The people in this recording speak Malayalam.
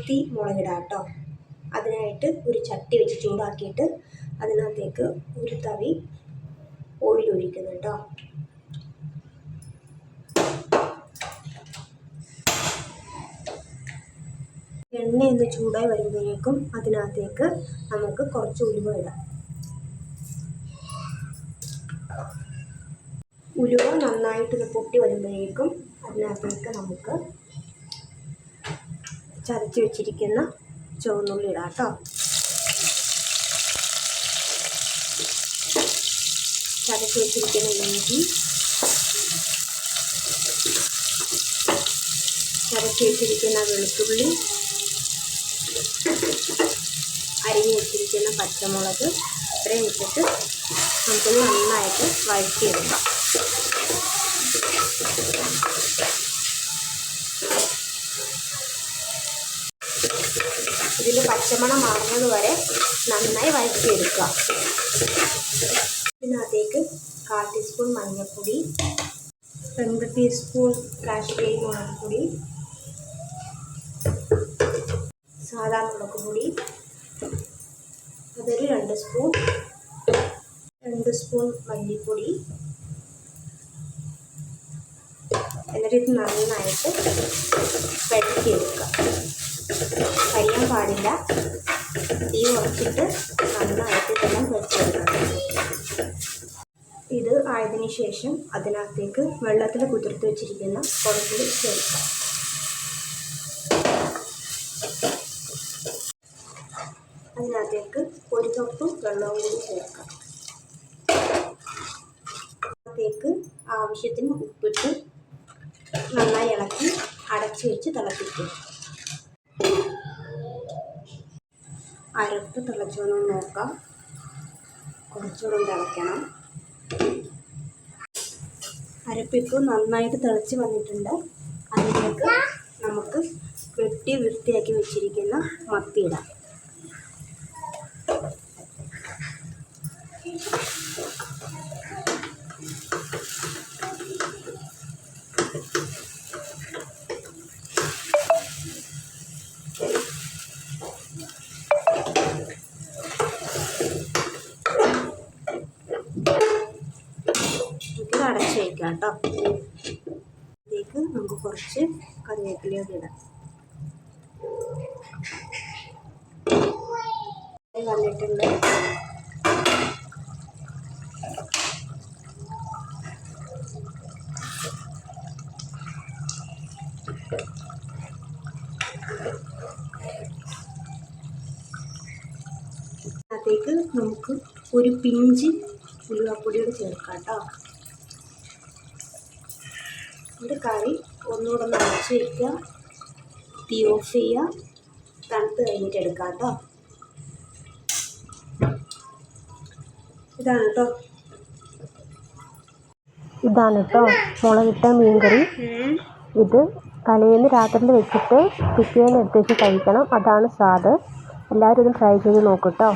മത്തി മുളകിടാം കേട്ടോ. അതിനായിട്ട് ഒരു ചട്ടി വെച്ച് ചൂടാക്കിയിട്ട് അതിനകത്തേക്ക് ഒരു തവി ഓയിൽ ഒഴിക്കുന്നു കേട്ടോ. എണ്ണയൊന്ന് ചൂടായി വരുമ്പോഴേക്കും അതിനകത്തേക്ക് നമുക്ക് കുറച്ച് ഉലുവ ഇടാം. ഉലുവ നന്നായിട്ട് പൊട്ടി വരുമ്പോഴേക്കും അതിനകത്തേക്ക് നമുക്ക് ചതച്ച് വെച്ചിരിക്കുന്ന ചുവന്നുള്ളി ഇടാം കേട്ടോ. ചതച്ച് വെച്ചിരിക്കുന്ന ഇഞ്ചി, ചതച്ച് വെച്ചിരിക്കുന്ന വെളുത്തുള്ളി, അരിഞ്ഞ് വെച്ചിരിക്കുന്ന പച്ചമുളക് ഇത്രയും ഇട്ടിട്ട് നമുക്കൊന്ന് നന്നായിട്ട് വഴറ്റിയെടുക്കാം. ഇതിൽ പച്ചമണം മാറുന്നത് വരെ നന്നായി വഴറ്റിയെടുക്കുക. ഇതിനകത്തേക്ക് 1/4 ടീസ്പൂൺ മഞ്ഞൾപ്പൊടി, 2 ടീസ്പൂൺ കാശ്മീരി മുളക് പൊടി, സാധാ മുളക് പൊടി, അതൊരു 2 സ്പൂൺ മല്ലിപ്പൊടി. എന്നിട്ട് ഇത് നന്നായിട്ട് വഴറ്റിയെടുക്കുക. കരിയാൻ പാടില്ല. തീ കുറച്ചിട്ട് നന്നായിട്ട് ഇതെല്ലാം വഴറ്റിയെടുക്കണം. ഇത് ആയതിനു ശേഷം അതിനകത്തേക്ക് വെള്ളത്തിൽ കുതിർത്ത് വെച്ചിരിക്കുന്ന കുടംപുളി ചേർക്കാം. അതിനകത്തേക്ക് 1 കപ്പ് വെള്ളവും കൂടി ചേർക്കാം. അതിനകത്തേക്ക് ആവശ്യത്തിന് ഉപ്പിട്ട് നന്നായി ഇളക്കി അടച്ച് വെച്ച് തിളപ്പിക്കും. അരപ്പ് തിളച്ചോന്ന് നോക്കാം. കുറച്ചുകൂടെ തിളയ്ക്കണം. അരപ്പിപ്പോൾ നന്നായിട്ട് തിളച്ച് വന്നിട്ടുണ്ട്. അതിലേക്ക് നമുക്ക് വെട്ടി വൃത്തിയാക്കി വെച്ചിരിക്കുന്ന മത്തി ഇടാം. അടച്ച് വയ്ക്കാം കേട്ടോ. ഇതിലേക്ക് നമുക്ക് കുറച്ച് കറിവേപ്പിലയൊക്കെ ഇടാം. വന്നിട്ടുണ്ട്. അതിലേക്ക് നമുക്ക് ഒരു പിഞ്ച് ഉലുവാപ്പൊടിയോട് ചേർക്കാം കേട്ടോ. ഇത് കറി ഒന്നുകൂടെ ഒന്ന് അടച്ച് വയ്ക്കുക. തീ ഓഫ് ചെയ്യുക. തണുത്ത് കഴിഞ്ഞിട്ട് എടുക്കാം കേട്ടോ. ഇതാണ് കേട്ടോ മുളകിട്ട മീൻകറി. ഇത് തലേന്ന് രാത്രിയിൽ വെച്ചിട്ട് പിറ്റേന്ന് എടുത്ത് വെച്ച് കഴിക്കണം. അതാണ് സ്വാദ്. എല്ലാവരും ഇത് ട്രൈ ചെയ്ത് നോക്കൂ കേട്ടോ.